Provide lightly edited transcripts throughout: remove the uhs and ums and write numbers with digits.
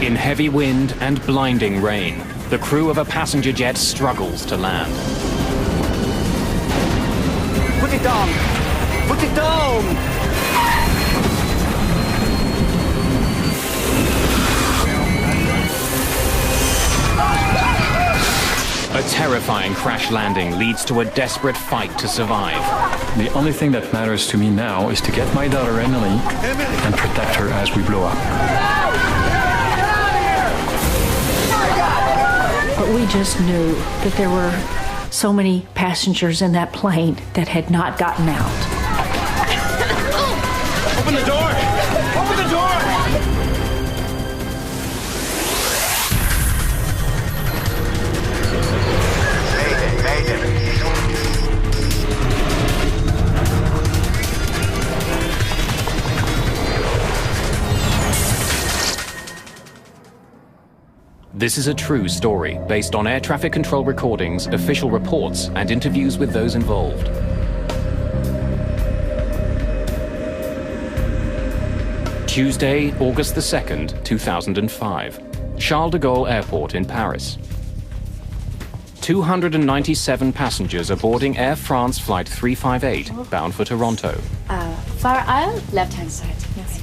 In heavy wind and blinding rain, the crew of a passenger jet struggles to land. Put it down! Put it down! A terrifying crash landing leads to a desperate fight to survive. The only thing that matters to me now is to get my daughter Emily and protect her as we blow up. But we just knew that there were so many passengers in that plane that had not gotten out. Open the door! Open the door! Mayday, Mayday. This is a true story based on air traffic control recordings, official reports, and interviews with those involved. Tuesday, August the 2nd, 2005. Charles de Gaulle Airport in Paris. 297 passengers are boarding Air France Flight 358, bound for Toronto. Far aisle, left-hand side. Merci.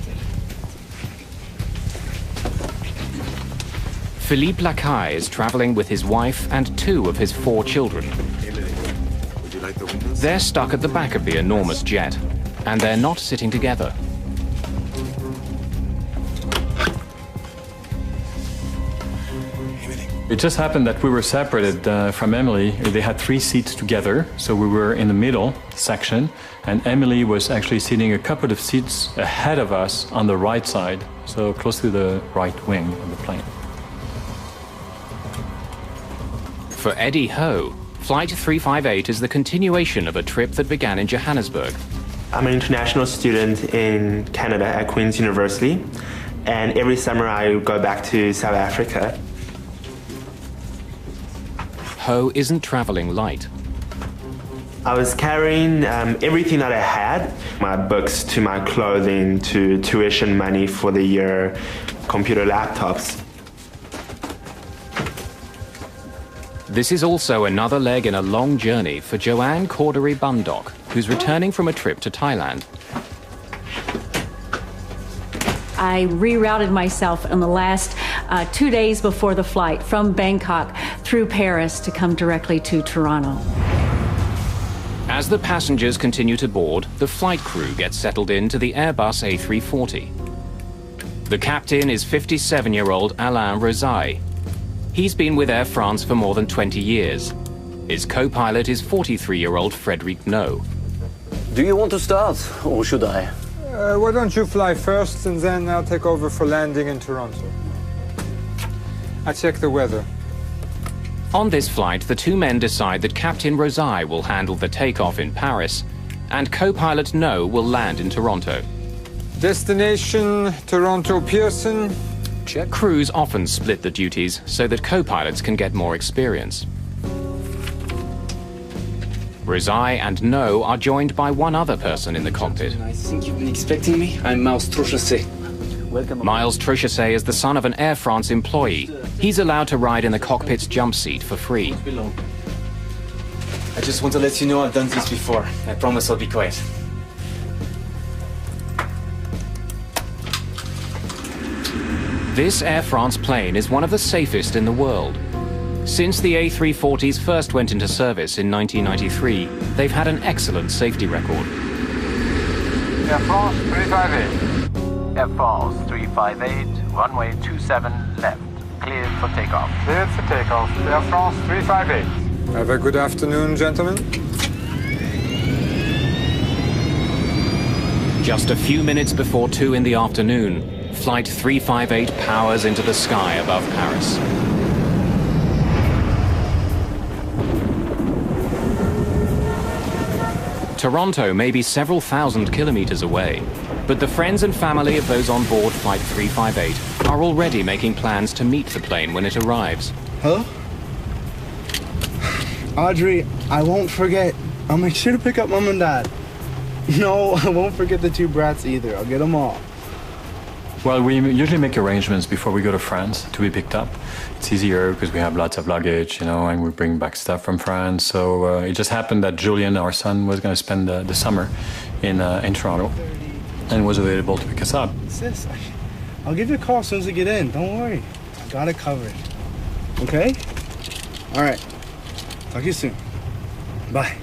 Philippe Lacaille is traveling with his wife and 2 of his 4 children. Would you like the windows? They're stuck at the back of the enormous jet, and they're not sitting together. It just happened that we were separated from Emily. They had 3 seats together, so we were in the middle section, and Emily was actually sitting a couple of seats ahead of us on the right side, so close to the right wing of the plane. For Eddie Ho, Flight 358 is the continuation of a trip that began in Johannesburg. I'm an international student in Canada at Queen's University, and every summer I go back to South Africa. Ho isn't traveling light. I was carrying everything that I had, my books to my clothing to tuition money for the year, computer laptops. This is also another leg in a long journey for Joanne Cordery Bundock, who's returning from a trip to Thailand. I rerouted myself in the last 2 days before the flight from Bangkok through Paris to come directly to Toronto. As the passengers continue to board, the flight crew gets settled into the Airbus A340. The captain is 57-year-old Alain Rosaille. He's been with Air France for more than 20 years. His co-pilot is 43-year-old Frédéric No. Do you want to start, or should I? Why don't you fly first, and then I'll take over for landing in Toronto. I check the weather. On this flight, the 2 men decide that Captain Rosaille will handle the takeoff in Paris, and co-pilot No will land in Toronto. Destination, Toronto Pearson. Check. Crews often split the duties so that co-pilots can get more experience. Rosaille and No are joined by one other person in the cockpit. I think you've been expecting me. I'm Miles Trochassé. Welcome. Miles Trochassé is the son of an Air France employee. He's allowed to ride in the cockpit's jump seat for free. I just want to let you know I've done this before. I promise I'll be quiet. This Air France plane is one of the safest in the world. Since the A340s first went into service in 1993, they've had an excellent safety record. Air France 358. Air France 358, runway 27 left. Cleared for takeoff. Cleared for takeoff. Air France 358. Have a good afternoon, gentlemen. Just a few minutes before 2 in the afternoon, Flight 358 powers into the sky above Paris. Toronto may be several thousand kilometers away, but the friends and family of those on board Flight 358 are already making plans to meet the plane when it arrives. Hello? Audrey, I won't forget. I'll make sure to pick up Mom and Dad. No, I won't forget the 2 brats either. I'll get them all. Well, we usually make arrangements before we go to France to be picked up. It's easier because we have lots of luggage, you know, and we bring back stuff from France. So it just happened that Julian, our son, was going to spend the summer in Toronto and was available to pick us up. Sis, I'll give you a call as soon as I get in. Don't worry. I got it covered. Okay? All right. Talk to you soon. Bye.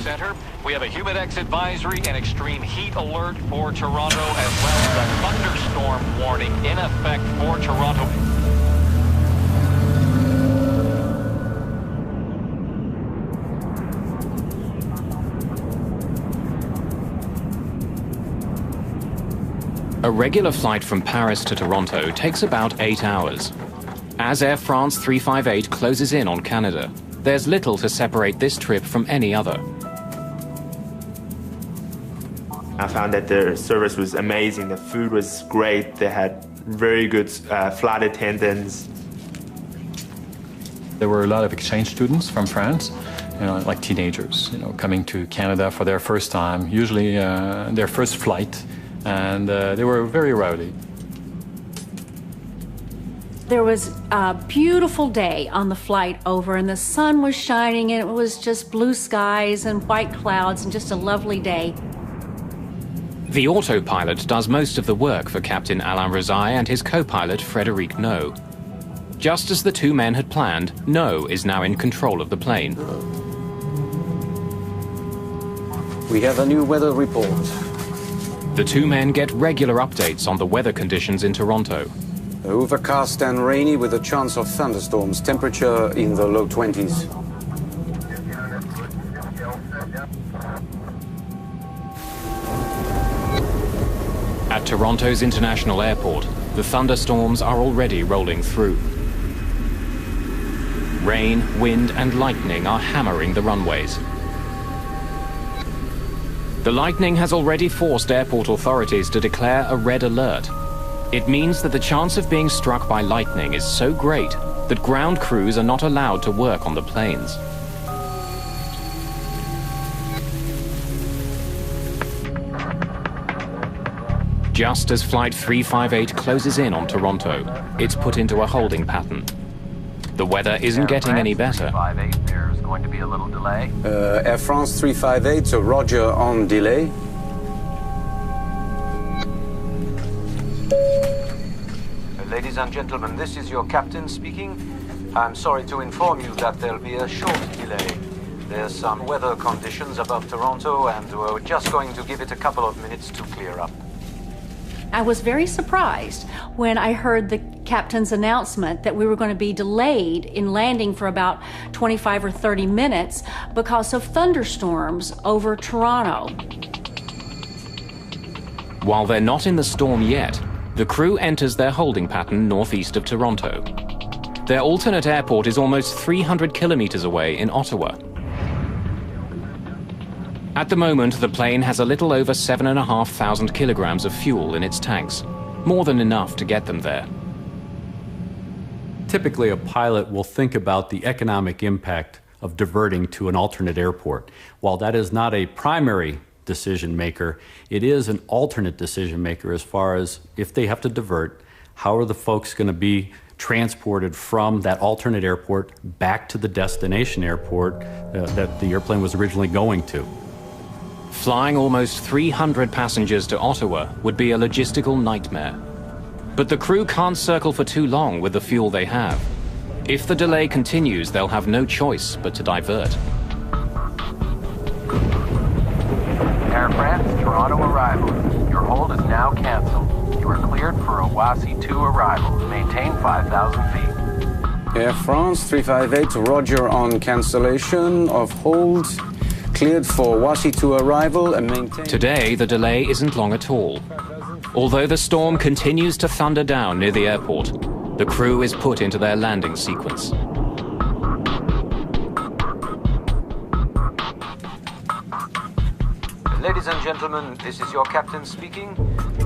Center, we have a humidex advisory and extreme heat alert for Toronto, as well as a thunderstorm warning in effect for Toronto. A regular flight from Paris to Toronto takes about 8 hours. As Air France 358 closes in on Canada, there's little to separate this trip from any other. I found that their service was amazing. The food was great. They had very good flight attendants. There were a lot of exchange students from France, you know, like teenagers, you know, coming to Canada for their first time, usually their first flight, and they were very rowdy. There was a beautiful day on the flight over, and the sun was shining, and it was just blue skies and white clouds and just a lovely day. The autopilot does most of the work for Captain Alain Rezaï and his co-pilot Frédéric No. Just as the two men had planned, No is now in control of the plane. We have a new weather report. The two men get regular updates on the weather conditions in Toronto. Overcast and rainy with a chance of thunderstorms. Temperature in the low 20s. At Toronto's International Airport, the thunderstorms are already rolling through. Rain, wind, and lightning are hammering the runways. The lightning has already forced airport authorities to declare a red alert. It means that the chance of being struck by lightning is so great that ground crews are not allowed to work on the planes. Just as Flight 358 closes in on Toronto, it's put into a holding pattern. The weather isn't getting any better. 358, there's going to be a little delay. Air France 358, so Roger on delay. Ladies and gentlemen, this is your captain speaking. I'm sorry to inform you that there'll be a short delay. There's some weather conditions above Toronto, and we're just going to give it a couple of minutes to clear up. I was very surprised when I heard the captain's announcement that we were going to be delayed in landing for about 25 or 30 minutes because of thunderstorms over Toronto. While they're not in the storm yet, the crew enters their holding pattern northeast of Toronto. Their alternate airport is almost 300 kilometers away in Ottawa. At the moment, the plane has a little over 7,500 kilograms of fuel in its tanks, more than enough to get them there. Typically, a pilot will think about the economic impact of diverting to an alternate airport. While that is not a primary decision maker, it is an alternate decision maker as far as if they have to divert, how are the folks going to be transported from that alternate airport back to the destination airport that the airplane was originally going to. Flying almost 300 passengers to Ottawa would be a logistical nightmare. But the crew can't circle for too long with the fuel they have. If the delay continues, they'll have no choice but to divert. Air France, Toronto arrival. Your hold is now canceled. You are cleared for a Wasi 2 arrival. Maintain 5,000 feet. Air France 358, Roger on cancellation of hold. Cleared for Wasi 2 arrival and maintain. Today, the delay isn't long at all. Although the storm continues to thunder down near the airport, the crew is put into their landing sequence. Ladies and gentlemen, this is your captain speaking.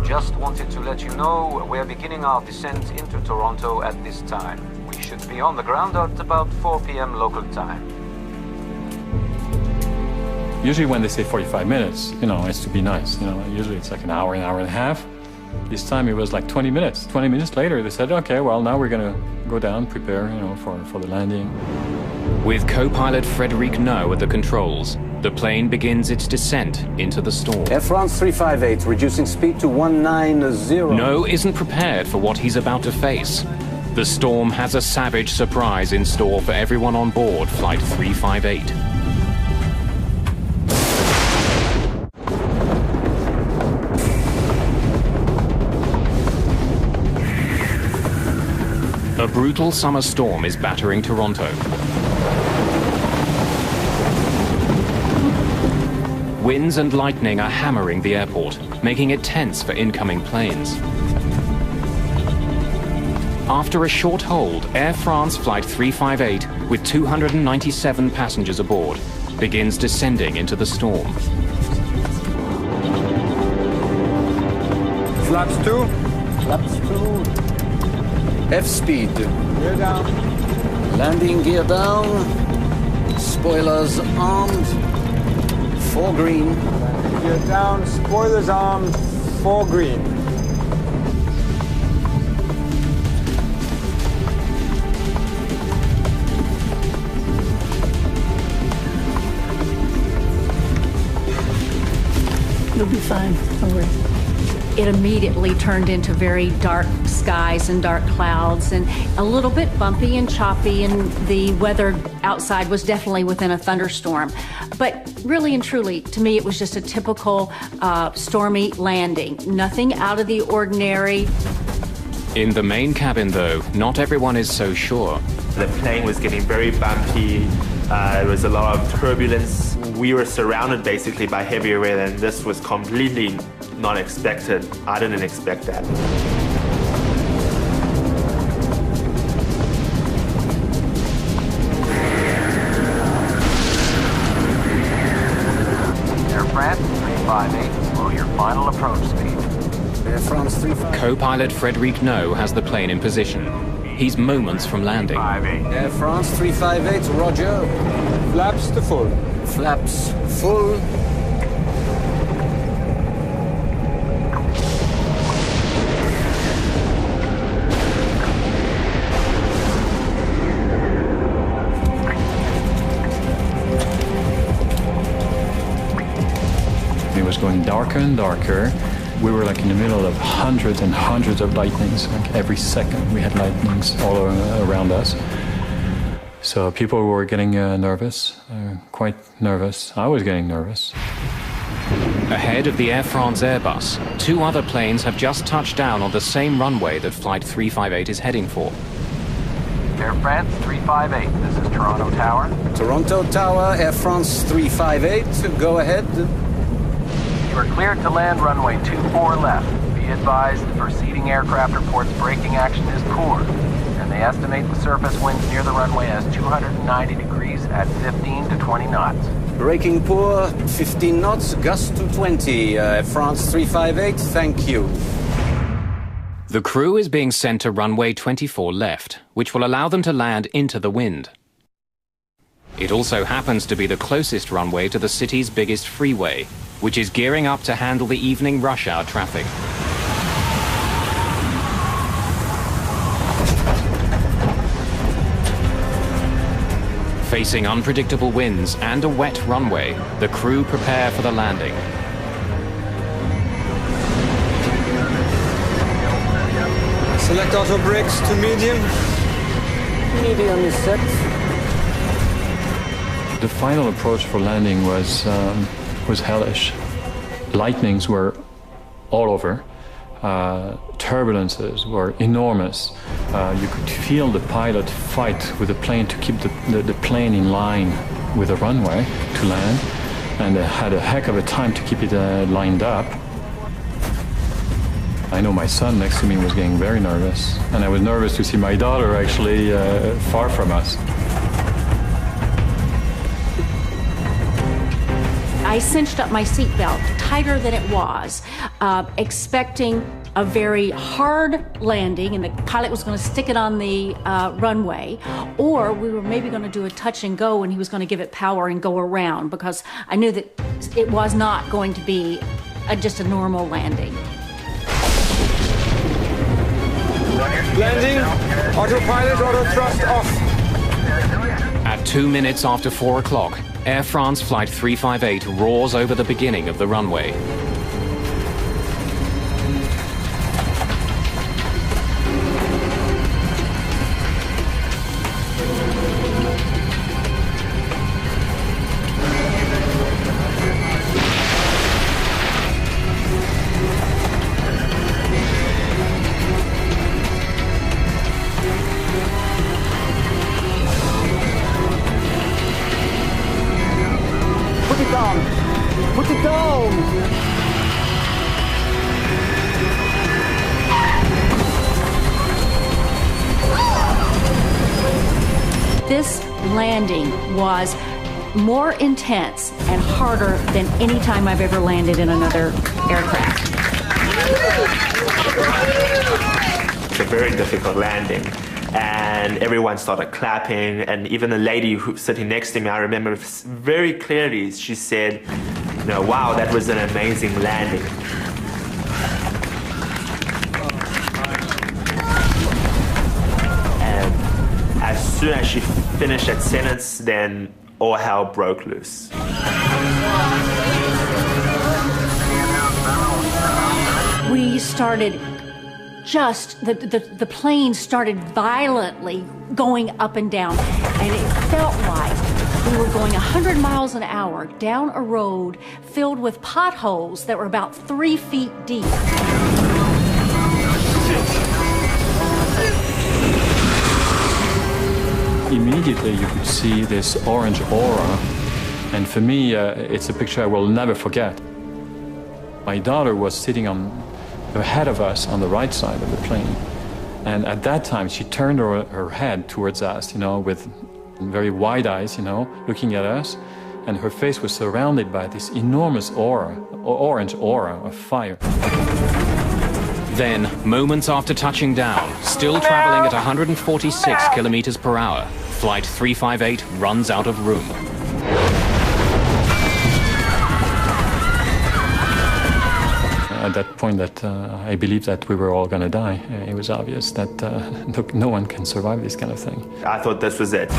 Just wanted to let you know we're beginning our descent into Toronto at this time. We should be on the ground at about 4 p.m. local time. Usually when they say 45 minutes, you know, it's to be nice. You know, usually it's like an hour and a half. This time it was like 20 minutes. 20 minutes later, they said, okay, well, now we're going to go down, prepare, for the landing. With co-pilot Frédéric No at the controls, the plane begins its descent into the storm. Air France 358, reducing speed to 190. No isn't prepared for what he's about to face. The storm has a savage surprise in store for everyone on board Flight 358. A brutal summer storm is battering Toronto. Winds and lightning are hammering the airport, making it tense for incoming planes. After a short hold, Air France Flight 358, with 297 passengers aboard, begins descending into the storm. Flaps 2. Flaps 2. F-speed. Gear down. Landing gear down. Spoilers armed. 4 green. Landing gear down. Spoilers armed. 4 green. You'll be fine. Don't worry. It immediately turned into very dark skies and dark clouds and a little bit bumpy and choppy, and the weather outside was definitely within a thunderstorm. But really and truly, to me, it was just a typical stormy landing. Nothing out of the ordinary. In the main cabin, though, not everyone is so sure. The plane was getting very bumpy. There was a lot of turbulence. We were surrounded basically by heavy rain, and this was completely not expected. I didn't expect that. Air France 358, slow your final approach speed. Air France 358. Co-pilot Frédéric No has the plane in position. He's moments from landing. Air France 358, roger. Flaps to full. Flaps full. It was going darker and darker. We were like in the middle of hundreds and hundreds of lightnings. Like every second we had lightnings all around us. So people were getting nervous, quite nervous. I was getting nervous. Ahead of the Air France Airbus, 2 other planes have just touched down on the same runway that Flight 358 is heading for. Air France 358, this is Toronto Tower. Toronto Tower, Air France 358, go ahead. You are cleared to land runway 24 left. Be advised, the preceding aircraft reports braking action is poor, and they estimate the surface winds near the runway as 290 degrees at 15 to 20 knots. Braking poor, 15 knots, gust to 20. Air France 358, thank you. The crew is being sent to runway 24 left, which will allow them to land into the wind. It also happens to be the closest runway to the city's biggest freeway, which is gearing up to handle the evening rush hour traffic. Facing unpredictable winds and a wet runway, the crew prepare for the landing. Select auto brakes to medium. Medium is set. The final approach for landing was hellish. Lightnings were all over. Turbulences were enormous. You could feel the pilot fight with the plane to keep the plane in line with the runway to land, and they had a heck of a time to keep it lined up. I know my son next to me was getting very nervous, and I was nervous to see my daughter actually far from us. I cinched up my seatbelt tighter than it was, expecting a very hard landing, and the pilot was going to stick it on the runway, or we were maybe going to do a touch and go, and he was going to give it power and go around, because I knew that it was not going to be just a normal landing. Autopilot, auto thrust off. At 2 minutes after 4 o'clock, Air France Flight 358 roars over the beginning of the runway. Put it down! Put it down! This landing was more intense and harder than any time I've ever landed in another aircraft. It's a very difficult landing. And everyone started clapping, and even the lady who sitting next to me, I remember very clearly, she said, you know, wow, that was an amazing landing. And as soon as she finished that sentence, then all hell broke loose. We started the plane started violently going up and down, and it felt like we were going 100 miles an hour down a road filled with potholes that were about 3 feet deep. Immediately you could see this orange aura, and for me it's a picture I will never forget. My daughter was sitting ahead of us on the right side of the plane, and at that time she turned her head towards us, you know, with very wide eyes, you know, looking at us, and her face was surrounded by this enormous aura, orange aura of fire. Then, moments after touching down, still traveling at 146 kilometers per hour, Flight 358 runs out of room. At that point that I believed that we were all going to die. It was obvious that no one can survive this kind of thing. I thought this was it.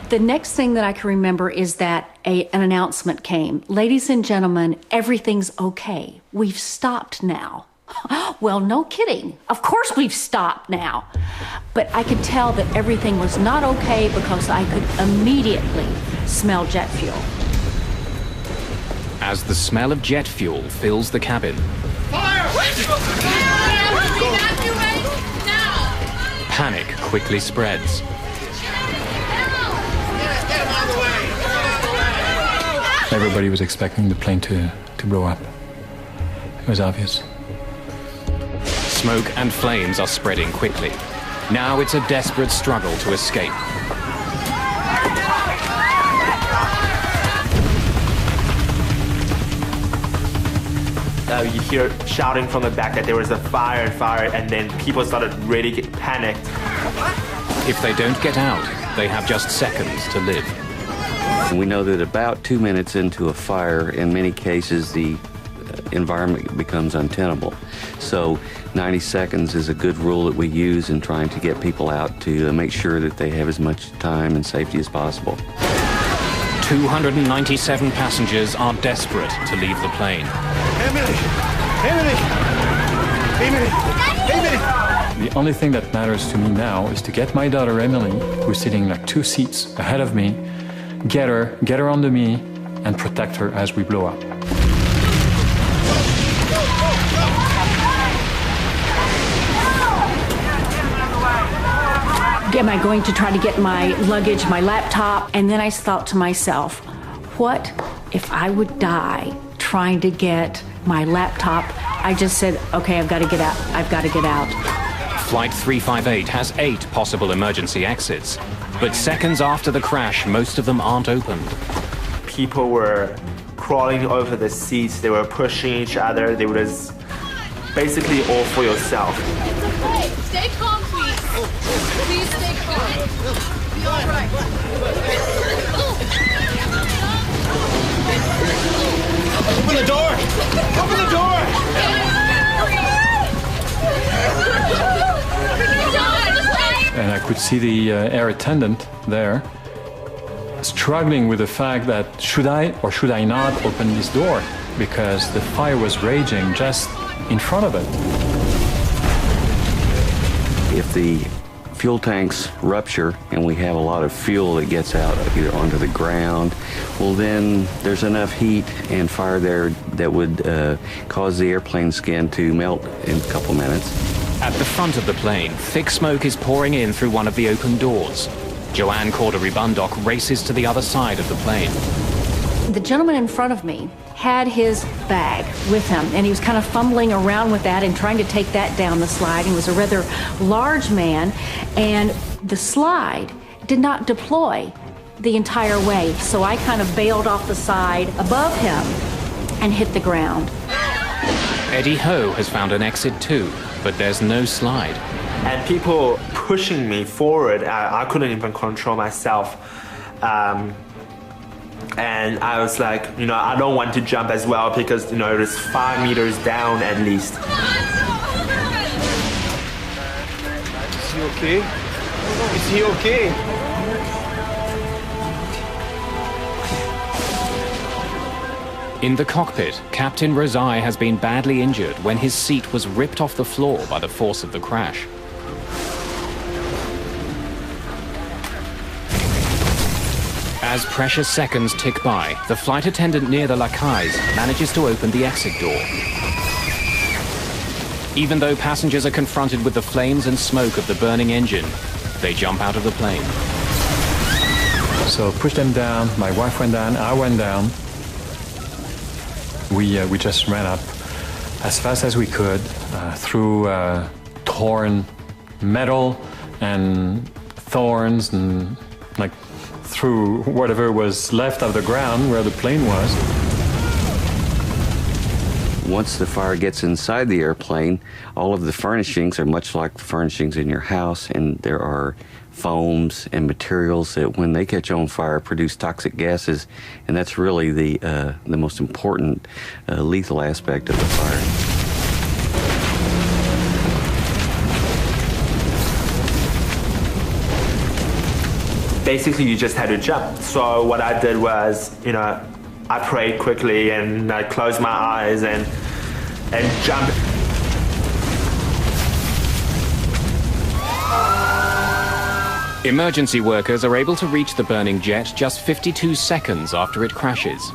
The next thing that I can remember is that an announcement came. Ladies and gentlemen, everything's okay. We've stopped now. Well, no kidding. Of course we've stopped now. But I could tell that everything was not okay because I could immediately smell jet fuel. As the smell of jet fuel fills the cabin, panic quickly spreads. Everybody was expecting the plane to blow up. It was obvious. Smoke and flames are spreading quickly. Now it's a desperate struggle to escape. You hear shouting from the back that there was a fire, and then people started really getting panicked. If they don't get out, they have just seconds to live. We know that about 2 minutes into a fire, in many cases, the environment becomes untenable. So 90 seconds is a good rule that we use in trying to get people out to make sure that they have as much time and safety as possible. 297 passengers are desperate to leave the plane. Emily! Emily! Emily! The only thing that matters to me now is to get my daughter Emily, who's sitting like 2 seats ahead of me, get her onto me, and protect her as we blow up. Am I going to try to get my luggage, my laptop? And then I thought to myself, what if I would die trying to get my laptop? I just said, okay, I've got to get out. I've got to get out. Flight 358 has 8 possible emergency exits, but seconds after the crash, most of them aren't opened. people were crawling over the seats, they were pushing each other, they were just basically all for yourself. It's okay. Stay calm, please. Please stay calm. Be all right. Open the door! Open the door! And I could see the air attendant there struggling with the fact that should I or should I not open this door, because the fire was raging just in front of it. If the fuel tanks rupture and we have a lot of fuel that gets out either onto the ground, well then there's enough heat and fire there that would cause the airplane skin to melt in a couple minutes. At the front of the plane, thick smoke is pouring in through one of the open doors. Joanne Cordery-Bundock races to the other side of the plane. The gentleman in front of me had his bag with him, and he was kind of fumbling around with that and trying to take that down the slide. He was a rather large man, and the slide did not deploy the entire way, so I kind of bailed off the side above him and hit the ground. Eddie Ho has found an exit too, but there's no slide. And people pushing me forward, I couldn't even control myself. And I was like, I don't want to jump as well because, it was 5 meters down at least. Is he okay? Is he okay? In the cockpit, Captain Rezai has been badly injured when his seat was ripped off the floor by the force of the crash. As precious seconds tick by, the flight attendant near the Lacailles manages to open the exit door. Even though passengers are confronted with the flames and smoke of the burning engine, they jump out of the plane. So pushed them down, my wife went down, I went down. We just ran up as fast as we could through torn metal and thorns and through whatever was left of the ground where the plane was. Once the fire gets inside the airplane, all of the furnishings are much like the furnishings in your house, and there are foams and materials that when they catch on fire produce toxic gases, and that's really the most important lethal aspect of the fire. Basically, you just had to jump. So what I did was, I prayed quickly and I closed my eyes and jumped. Emergency workers are able to reach the burning jet just 52 seconds after it crashes.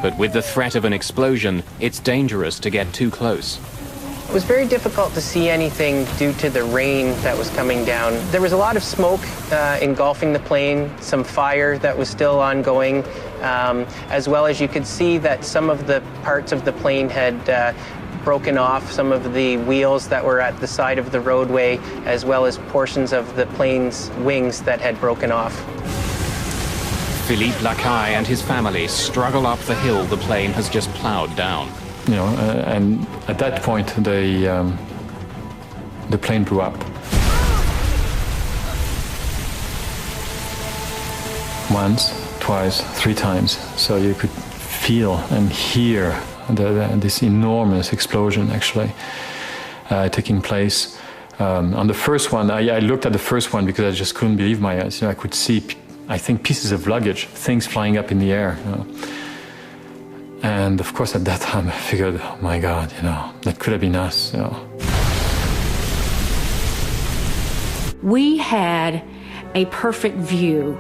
But with the threat of an explosion, it's dangerous to get too close. It was very difficult to see anything due to the rain that was coming down. There was a lot of smoke engulfing the plane, some fire that was still ongoing, as well as you could see that some of the parts of the plane had broken off, some of the wheels that were at the side of the roadway, as well as portions of the plane's wings that had broken off. Philippe Lacaille and his family struggle up the hill the plane has just plowed down. And at that point, the plane blew up. Once, twice, 3 times. So you could feel and hear this enormous explosion actually taking place. On the first one, I looked at the first one because I just couldn't believe my eyes. I could see, I think, pieces of luggage, things flying up in the air. And of course, at that time, I figured, oh my God, that could have been us. We had a perfect view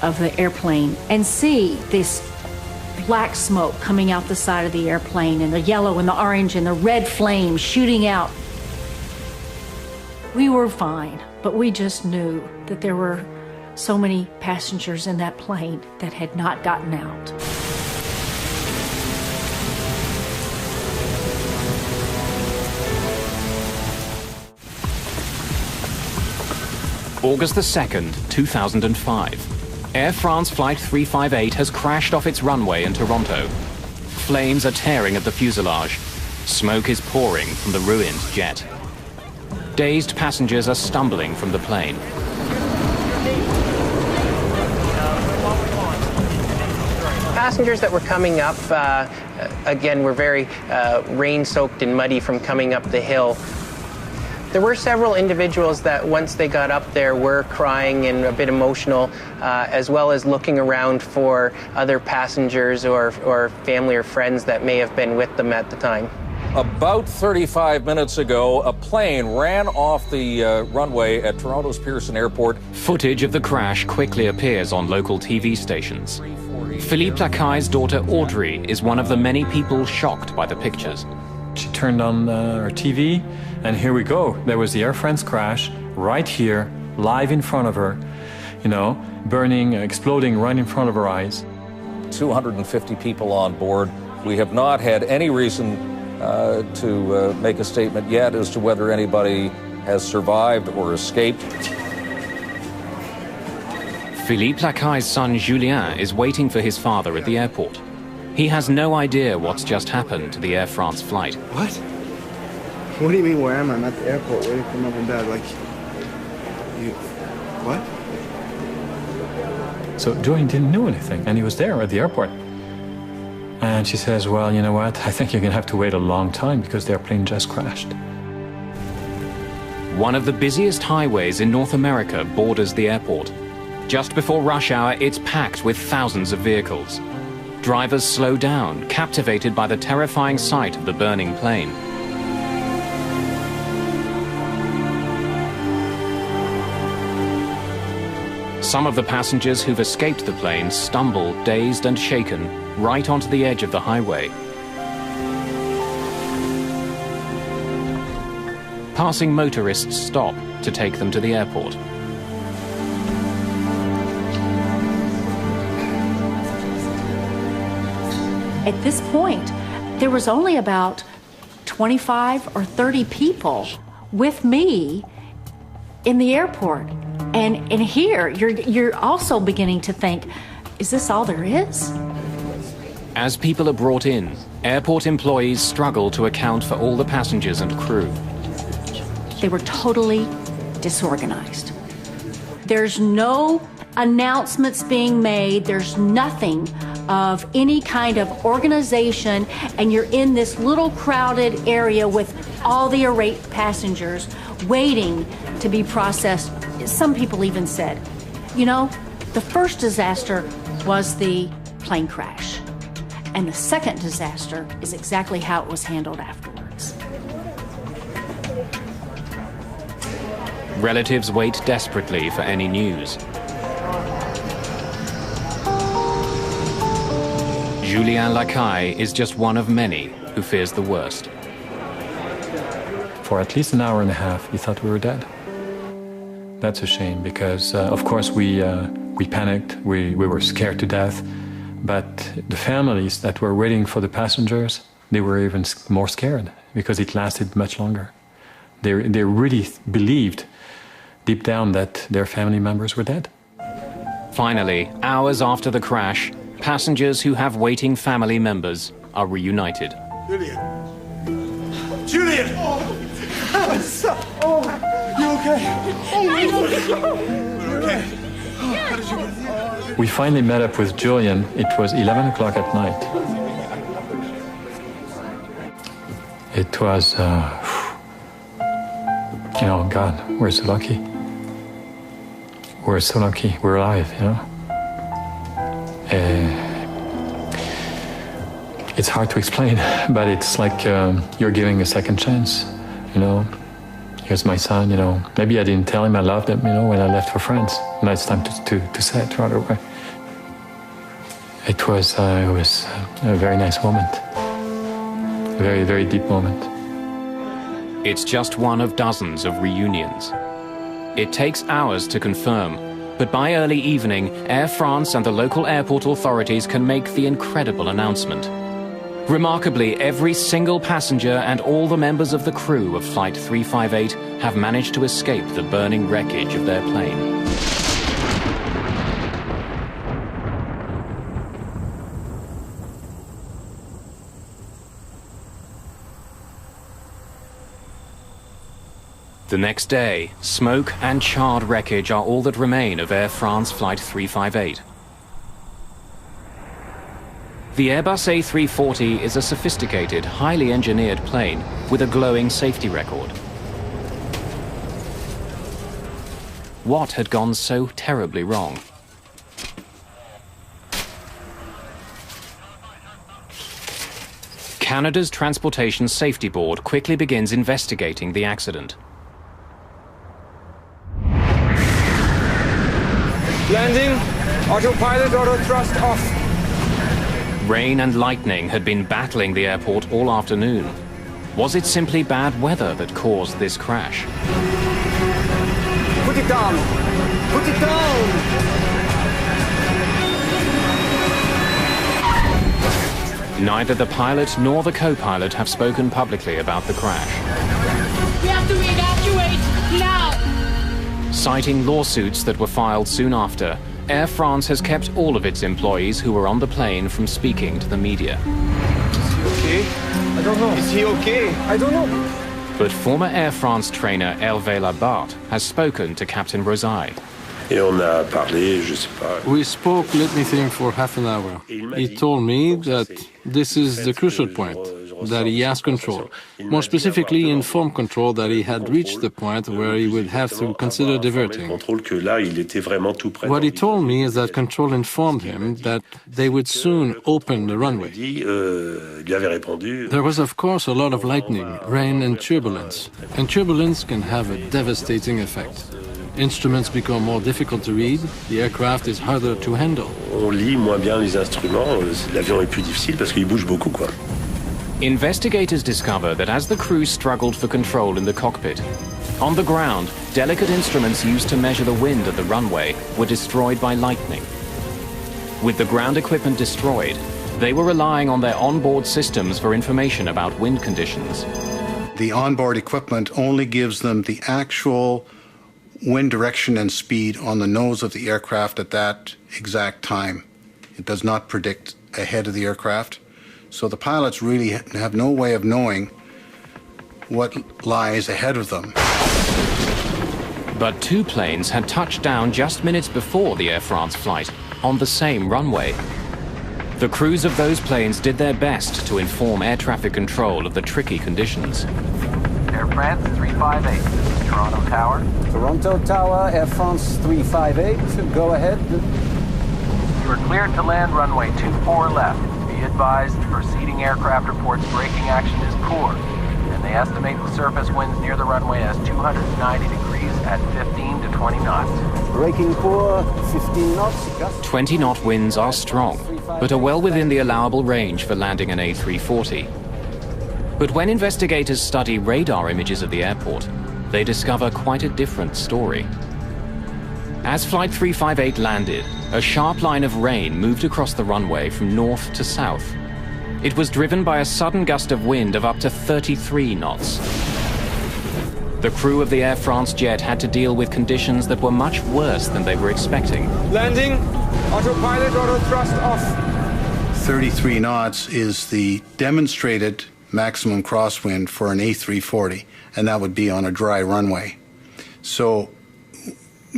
of the airplane and see this black smoke coming out the side of the airplane and the yellow and the orange and the red flames shooting out. We were fine, but we just knew that there were so many passengers in that plane that had not gotten out. August the 2nd, 2005. Air France Flight 358 has crashed off its runway in Toronto. Flames are tearing at the fuselage. Smoke is pouring from the ruined jet. Dazed passengers are stumbling from the plane. Passengers that were coming up, again, were very rain-soaked and muddy from coming up the hill. There were several individuals that once they got up there were crying and a bit emotional, as well as looking around for other passengers or family or friends that may have been with them at the time. About 35 minutes ago, a plane ran off the runway at Toronto's Pearson Airport. Footage of the crash quickly appears on local TV stations. Philippe Lacaille's daughter Audrey is one of the many people shocked by the pictures. She turned on her TV, and here we go. There was the Air France crash right here, live in front of her, you know, burning, exploding right in front of her eyes. 250 people on board. We have not had any reason to make a statement yet as to whether anybody has survived or escaped. Philippe Lacaille's son Julien is waiting for his father at the airport. He has no idea what's just happened to the Air France flight. What? What do you mean, where am I? I'm at the airport waiting for mom and dad. Like, you... What? So Julian didn't know anything, and he was there at the airport. And she says, well, you know what? I think you're going to have to wait a long time because their plane just crashed. One of the busiest highways in North America borders the airport. Just before rush hour, it's packed with thousands of vehicles. Drivers slow down, captivated by the terrifying sight of the burning plane. Some of the passengers who've escaped the plane stumble, dazed and shaken, right onto the edge of the highway. Passing motorists stop to take them to the airport. At this point, there was only about 25 or 30 people with me in the airport. And here, you're also beginning to think, is this all there is? As people are brought in, airport employees struggle to account for all the passengers and crew. They were totally disorganized. There's no announcements being made. There's nothing of any kind of organization, and you're in this little crowded area with all the irate passengers waiting to be processed. Some people even said, you know, the first disaster was the plane crash, and the second disaster is exactly how it was handled afterwards. Relatives wait desperately for any news. Julien Lacaille is just one of many who fears the worst. For at least an hour and a half, he thought we were dead. That's a shame because, of course, we panicked. We were scared to death. But the families that were waiting for the passengers, they were even more scared because it lasted much longer. They really believed deep down that their family members were dead. Finally, hours after the crash, passengers who have waiting family members are reunited. Julian! Julian! Oh, you okay? Oh, okay. How did you... We finally met up with Julian. It was 11 o'clock at night. It was, you know, God, we're so lucky. We're so lucky. We're alive, you know. It's hard to explain, but it's like you're giving a second chance, you know. Here's my son, you know. Maybe I didn't tell him I loved him, you know, when I left for France. Now it's time to say it right away. It was a very nice moment. A very, very deep moment. It's just one of dozens of reunions. It takes hours to confirm, but by early evening, Air France and the local airport authorities can make the incredible announcement. Remarkably, every single passenger and all the members of the crew of Flight 358 have managed to escape the burning wreckage of their plane. The next day, smoke and charred wreckage are all that remain of Air France Flight 358. The Airbus A340 is a sophisticated, highly engineered plane with a glowing safety record. What had gone so terribly wrong? Canada's Transportation Safety Board quickly begins investigating the accident. Landing, autopilot, auto thrust off. Rain and lightning had been battling the airport all afternoon. Was it simply bad weather that caused this crash? Put it down! Put it down! Neither the pilot nor the co-pilot have spoken publicly about the crash. We have to evacuate now! Citing lawsuits that were filed soon after, Air France has kept all of its employees who were on the plane from speaking to the media. Is he okay? I don't know. Is he okay? I don't know. But former Air France trainer Hervé Labarthe has spoken to Captain Rosaille. We spoke, let me think, for half an hour. He told me that this is the crucial point, that he has control. More specifically, informed control that he had reached the point where he would have to consider diverting. What he told me is that control informed him that they would soon open the runway. There was, of course, a lot of lightning, rain and turbulence can have a devastating effect. Instruments become more difficult to read, the aircraft is harder to handle. Investigators discover that as the crew struggled for control in the cockpit, on the ground, delicate instruments used to measure the wind at the runway were destroyed by lightning. With the ground equipment destroyed, they were relying on their onboard systems for information about wind conditions. The onboard equipment only gives them the actual wind direction and speed on the nose of the aircraft at that exact time. It does not predict ahead of the aircraft. So the pilots really have no way of knowing what lies ahead of them. But two planes had touched down just minutes before the Air France flight on the same runway. The crews of those planes did their best to inform air traffic control of the tricky conditions. Air France 358, Toronto Tower. Toronto Tower, Air France 358, go ahead. You are cleared to land runway 24 left. Be advised, preceding aircraft reports braking action is poor, and they estimate the surface winds near the runway as 290 degrees at 15 to 20 knots. Braking poor, 15 knots. 20-knot winds are strong, but are well within the allowable range for landing an A340. But when investigators study radar images of the airport, they discover quite a different story. As Flight 358 landed, a sharp line of rain moved across the runway from north to south. It was driven by a sudden gust of wind of up to 33 knots. The crew of the Air France jet had to deal with conditions that were much worse than they were expecting. Landing, autopilot, auto thrust off. 33 knots is the demonstrated maximum crosswind for an A340, and that would be on a dry runway. So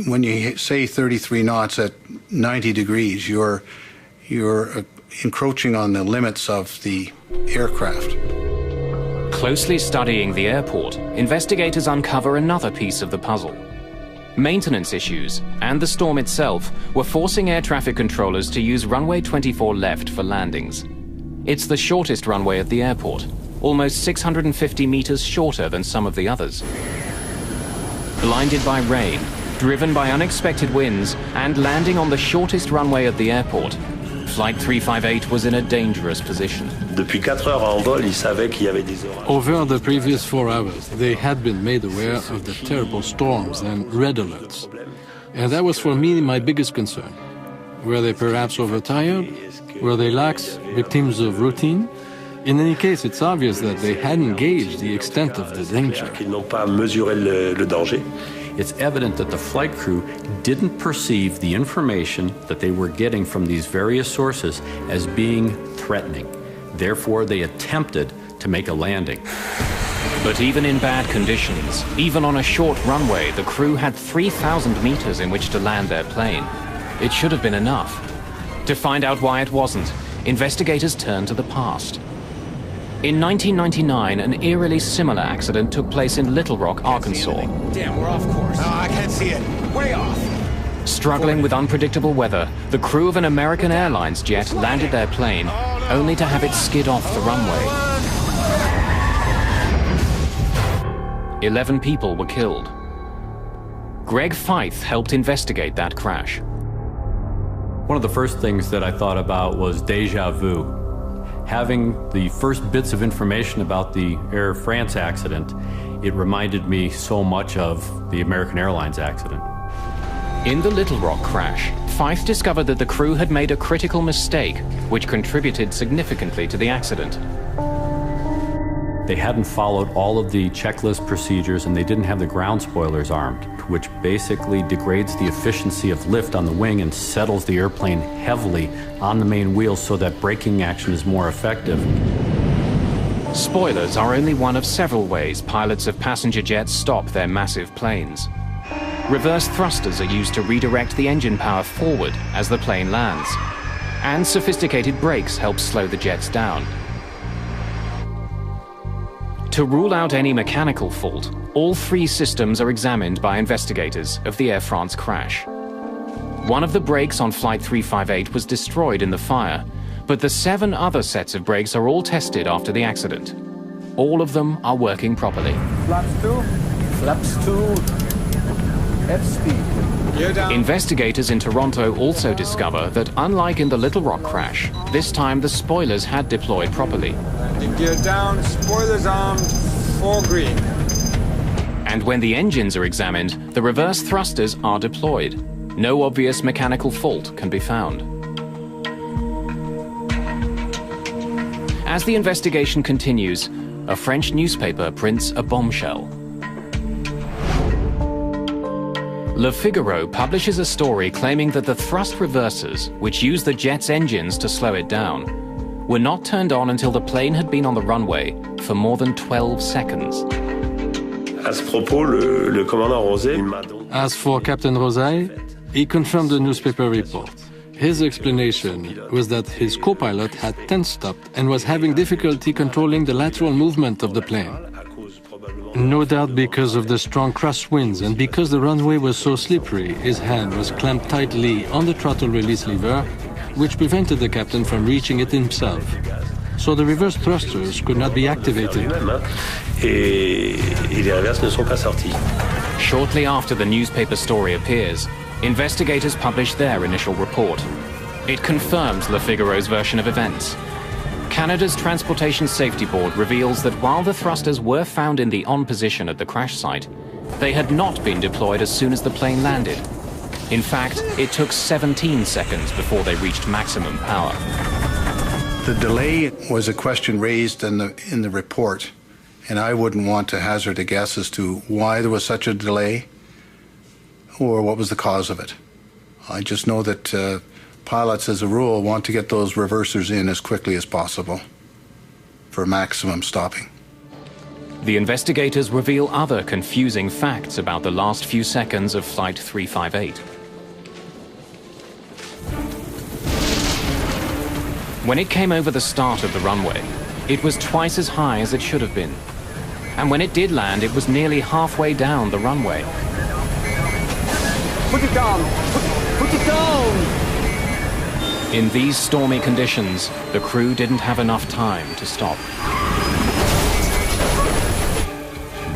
when you say 33 knots at 90 degrees, you're encroaching on the limits of the aircraft. Closely studying the airport, investigators uncover another piece of the puzzle. Maintenance issues and the storm itself were forcing air traffic controllers to use runway 24 left for landings. It's the shortest runway at the airport, almost 650 meters shorter than some of the others. Blinded by rain, driven by unexpected winds, and landing on the shortest runway at the airport, Flight 358 was in a dangerous position. Over the previous 4 hours, they had been made aware of the terrible storms and red alerts. And that was for me my biggest concern. Were they perhaps overtired? Were they lax, victims of routine? In any case, it's obvious that they hadn't gauged the extent of the danger. It's evident that the flight crew didn't perceive the information that they were getting from these various sources as being threatening. Therefore, they attempted to make a landing. But even in bad conditions, even on a short runway, the crew had 3,000 meters in which to land their plane. It should have been enough. To find out why it wasn't, investigators turned to the past. In 1999, an eerily similar accident took place in Little Rock, Arkansas. Damn, we're off course. No, I can't see it. Way off. Struggling with unpredictable weather, the crew of an American Airlines jet landed their plane, only to have it skid off the runway. 11 people were killed. Greg Feith helped investigate that crash. One of the first things that I thought about was déjà vu. Having the first bits of information about the Air France accident, it reminded me so much of the American Airlines accident. In the Little Rock crash, Feith discovered that the crew had made a critical mistake, which contributed significantly to the accident. They hadn't followed all of the checklist procedures and they didn't have the ground spoilers armed, which basically degrades the efficiency of lift on the wing and settles the airplane heavily on the main wheels so that braking action is more effective. Spoilers are only one of several ways pilots of passenger jets stop their massive planes. Reverse thrusters are used to redirect the engine power forward as the plane lands, and sophisticated brakes help slow the jets down. To rule out any mechanical fault, all three systems are examined by investigators of the Air France crash. One of the brakes on Flight 358 was destroyed in the fire, but the 7 other sets of brakes are all tested after the accident. All of them are working properly. Flaps 2, flaps 2, F-speed. Investigators in Toronto also discover that unlike in the Little Rock crash, this time the spoilers had deployed properly. Landing gear down, spoilers armed, 4 green. And when the engines are examined, the reverse thrusters are deployed. No obvious mechanical fault can be found. As the investigation continues, a French newspaper prints a bombshell. Le Figaro publishes a story claiming that the thrust reversers, which use the jet's engines to slow it down, were not turned on until the plane had been on the runway for more than 12 seconds. As for Captain Rosay, he confirmed the newspaper report. His explanation was that his co-pilot had tense-stopped and was having difficulty controlling the lateral movement of the plane. No doubt because of the strong crosswinds and because the runway was so slippery, his hand was clamped tightly on the throttle release lever, which prevented the captain from reaching it himself. So the reverse thrusters could not be activated. Shortly after the newspaper story appears, investigators publish their initial report. It confirms Le Figaro's version of events. Canada's Transportation Safety Board reveals that while the thrusters were found in the on position at the crash site, they had not been deployed as soon as the plane landed. In fact, it took 17 seconds before they reached maximum power. The delay was a question raised in the report, and I wouldn't want to hazard a guess as to why there was such a delay or what was the cause of it. I just know that pilots, as a rule, want to get those reversers in as quickly as possible for maximum stopping. The investigators reveal other confusing facts about the last few seconds of Flight 358. When it came over the start of the runway, it was twice as high as it should have been. And when it did land, it was nearly halfway down the runway. Put it down! Put it down! In these stormy conditions, the crew didn't have enough time to stop.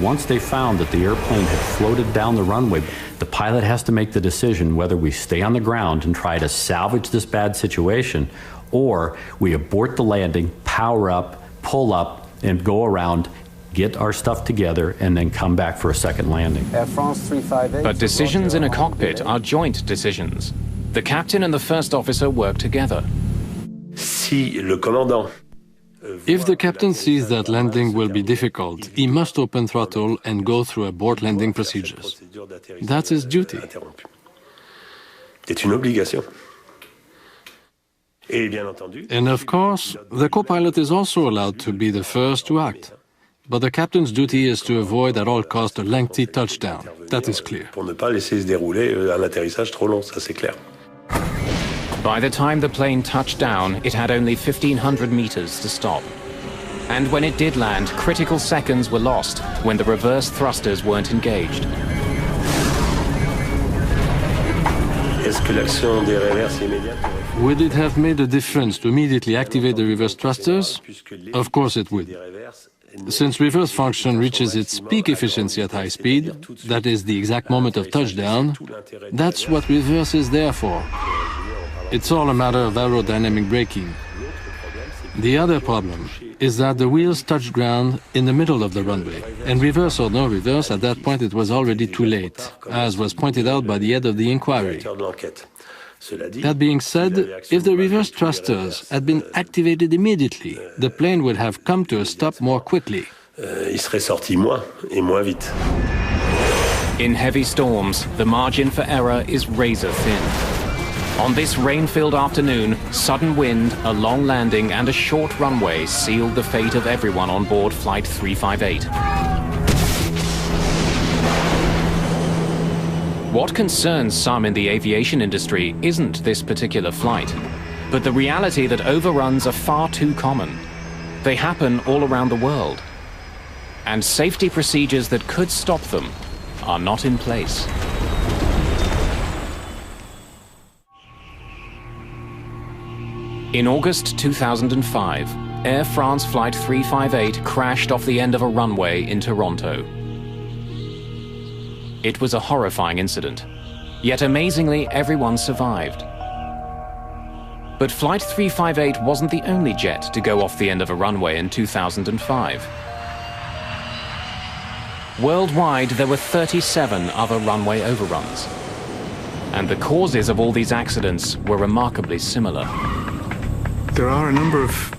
Once they found that the airplane had floated down the runway, the pilot has to make the decision whether we stay on the ground and try to salvage this bad situation, or we abort the landing, power up, pull up, and go around, get our stuff together, and then come back for a second landing. Air France 358. But decisions in a cockpit are joint decisions. The captain and the first officer work together. If the captain sees that landing will be difficult, he must open throttle and go through abort landing procedures. That's his duty. And of course, the co-pilot is also allowed to be the first to act. but the captain's duty is to avoid at all costs a lengthy touchdown. That is clear. Pour ne pas laisser se dérouler un atterrissage trop long, ça c'est clair. By the time the plane touched down, it had only 1,500 meters to stop. And when it did land, critical seconds were lost when the reverse thrusters weren't engaged. Would it have made a difference to immediately activate the reverse thrusters? Of course it would. Since reverse function reaches its peak efficiency at high speed, that is the exact moment of touchdown, that's what reverse is there for. It's all a matter of aerodynamic braking. The other problem is that the wheels touched ground in the middle of the runway, and reverse or no reverse, at that point it was already too late, as was pointed out by the head of the inquiry. That being said, if the reverse thrusters had been activated immediately, the plane would have come to a stop more quickly. Il serait sorti moins et moins vite. In heavy storms, the margin for error is razor thin. On this rain-filled afternoon, sudden wind, a long landing and a short runway sealed the fate of everyone on board Flight 358. What concerns some in the aviation industry isn't this particular flight, but the reality that overruns are far too common. They happen all around the world. And safety procedures that could stop them are not in place. In August 2005, Air France Flight 358 crashed off the end of a runway in Toronto. It was a horrifying incident, yet amazingly everyone survived. But Flight 358 wasn't the only jet to go off the end of a runway in 2005. Worldwide, there were 37 other runway overruns. And the causes of all these accidents were remarkably similar. There are a number of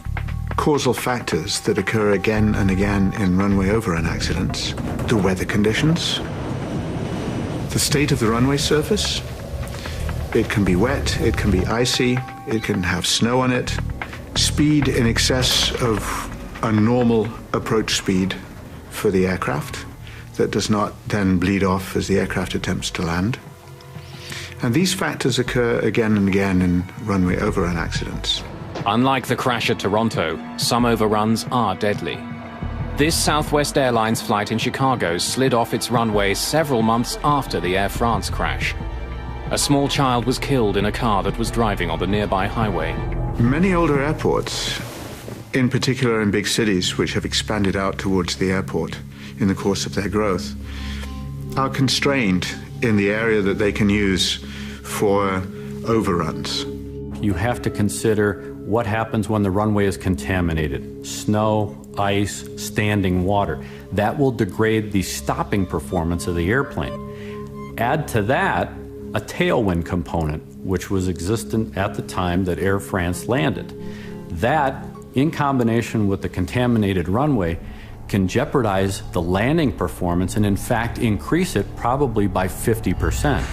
causal factors that occur again and again in runway overrun accidents. The weather conditions, the state of the runway surface. It can be wet, it can be icy, it can have snow on it. Speed in excess of a normal approach speed for the aircraft that does not then bleed off as the aircraft attempts to land. And these factors occur again and again in runway overrun accidents. Unlike the crash at Toronto, some overruns are deadly. This Southwest Airlines flight in Chicago slid off its runway several months after the Air France crash. A small child was killed in a car that was driving on the nearby highway. Many older airports, in particular in big cities which have expanded out towards the airport in the course of their growth, are constrained in the area that they can use for overruns. You have to consider what happens when the runway is contaminated. Snow, ice, standing water. That will degrade the stopping performance of the airplane. Add to that a tailwind component, which was existent at the time that Air France landed. That, in combination with the contaminated runway, can jeopardize the landing performance and in fact increase it probably by 50%.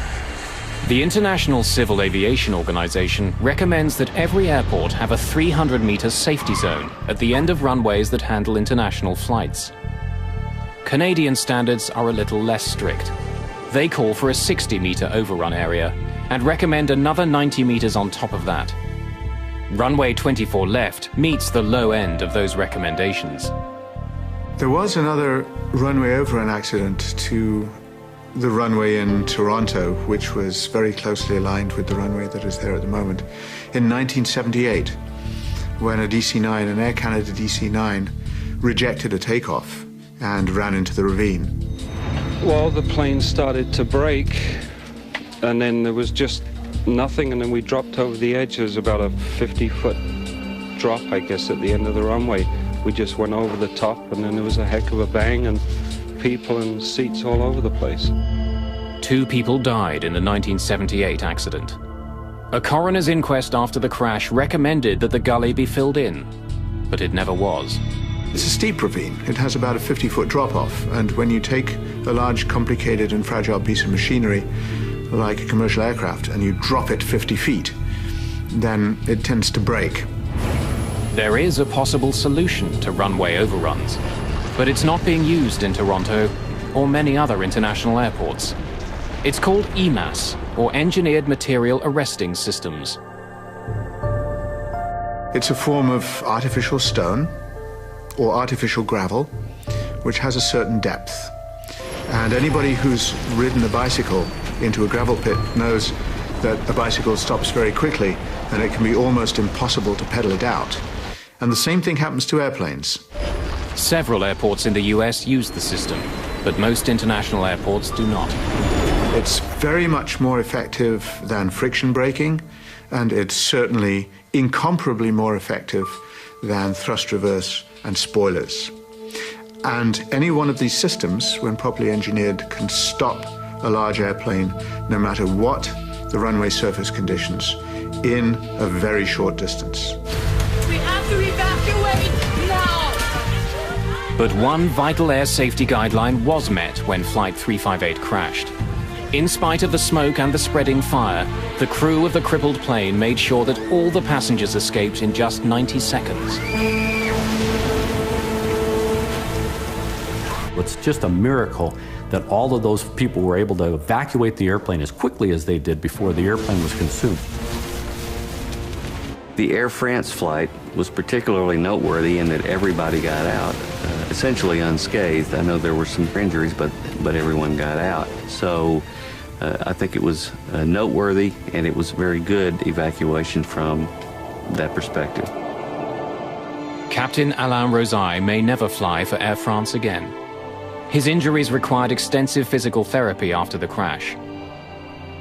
The International Civil Aviation Organization recommends that every airport have a 300-meter safety zone at the end of runways that handle international flights. Canadian standards are a little less strict. They call for a 60-meter overrun area and recommend another 90 meters on top of that. Runway 24 left meets the low end of those recommendations. There was another runway overrun accident to the runway in Toronto, which was very closely aligned with the runway that is there at the moment, in 1978, when a DC-9, an Air Canada DC-9, rejected a takeoff and ran into the ravine. Well, the plane started to brake, and then there was just nothing, and then we dropped over the edge. There was about a 50-foot drop, I guess, at the end of the runway. We just went over the top, and then there was a heck of a bang, and people and seats all over the place. 2 people died in the 1978 accident. A coroner's inquest after the crash recommended that the gully be filled in, but it never was. It's a steep ravine. It has about a 50-foot drop-off, and when you take a large, complicated and fragile piece of machinery like a commercial aircraft and you drop it 50 feet, then it tends to break. There is a possible solution to runway overruns. but it's not being used in Toronto or many other international airports. It's called EMAS, or Engineered Material Arresting Systems. It's a form of artificial stone or artificial gravel, which has a certain depth. And anybody who's ridden a bicycle into a gravel pit knows that a bicycle stops very quickly and it can be almost impossible to pedal it out. And the same thing happens to airplanes. Several airports in the US use the system, but most international airports do not. It's very much more effective than friction braking, and it's certainly incomparably more effective than thrust reverse and spoilers. And any one of these systems, when properly engineered, can stop a large airplane, no matter what the runway surface conditions, in a very short distance. We have to evacuate now! But one vital air safety guideline was met when Flight 358 crashed. In spite of the smoke and the spreading fire, the crew of the crippled plane made sure that all the passengers escaped in just 90 seconds. It's just a miracle that all of those people were able to evacuate the airplane as quickly as they did before the airplane was consumed. The Air France flight was particularly noteworthy in that everybody got out, essentially unscathed. I know there were some injuries, but everyone got out. So I think it was noteworthy, and it was very good evacuation from that perspective. Captain Alain Rosaille may never fly for Air France again. His injuries required extensive physical therapy after the crash.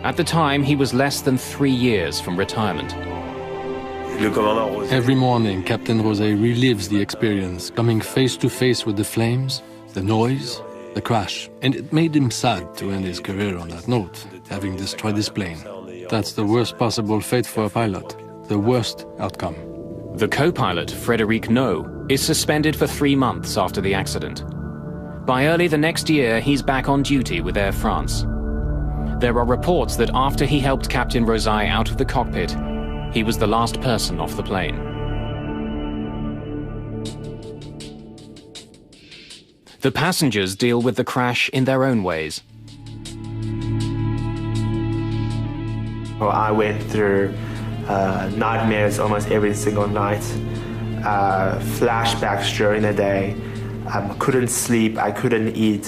At the time, he was less than 3 years from retirement. Every morning, Captain Rosaille relives the experience, coming face to face with the flames, the noise, the crash. And it made him sad to end his career on that note, having destroyed his plane. That's the worst possible fate for a pilot, the worst outcome. The co-pilot, Frédéric No, is suspended for 3 months after the accident. By early the next year, he's back on duty with Air France. There are reports that after he helped Captain Rosaille out of the cockpit, he was the last person off the plane. The passengers deal with the crash in their own ways. Well, I went through nightmares almost every single night, flashbacks during the day. Couldn't sleep, I couldn't eat.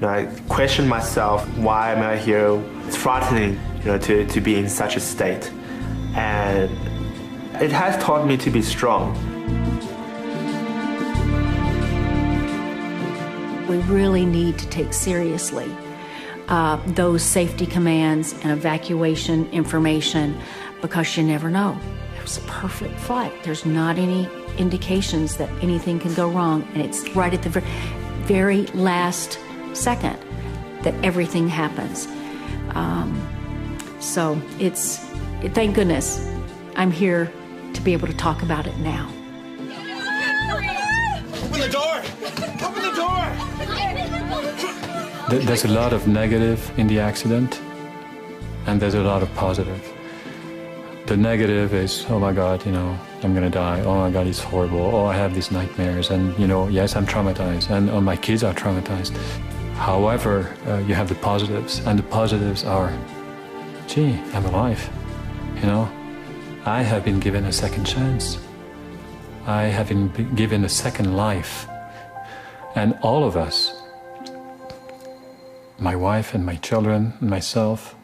I questioned myself, why am I here? It's frightening, to be in such a state. And it has taught me to be strong. We really need to take seriously those safety commands and evacuation information, because you never know. It was a perfect flight. There's not any indications that anything can go wrong, and it's right at the very last second that everything happens. So it's, thank goodness I'm here to be able to talk about it now. Open the door! Open the door! There's a lot of negative in the accident, and there's a lot of positive. The negative is, oh my God, I'm gonna die. Oh my God, it's horrible. Oh, I have these nightmares, and yes, I'm traumatized, and my kids are traumatized. However, you have the positives, and the positives are, gee, I'm alive. I have been given a second chance. I have been given a second life. And all of us, my wife and my children and myself,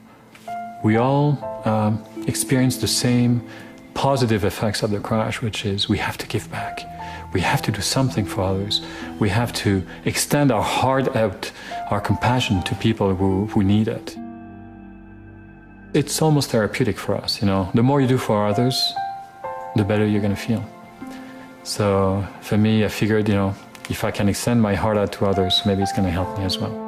we all experience the same positive effects of the crash, which is we have to give back. We have to do something for others. We have to extend our heart out, our compassion to people who need it. It's almost therapeutic for us, The more you do for others, the better you're going to feel. So for me, I figured, if I can extend my heart out to others, maybe it's going to help me as well.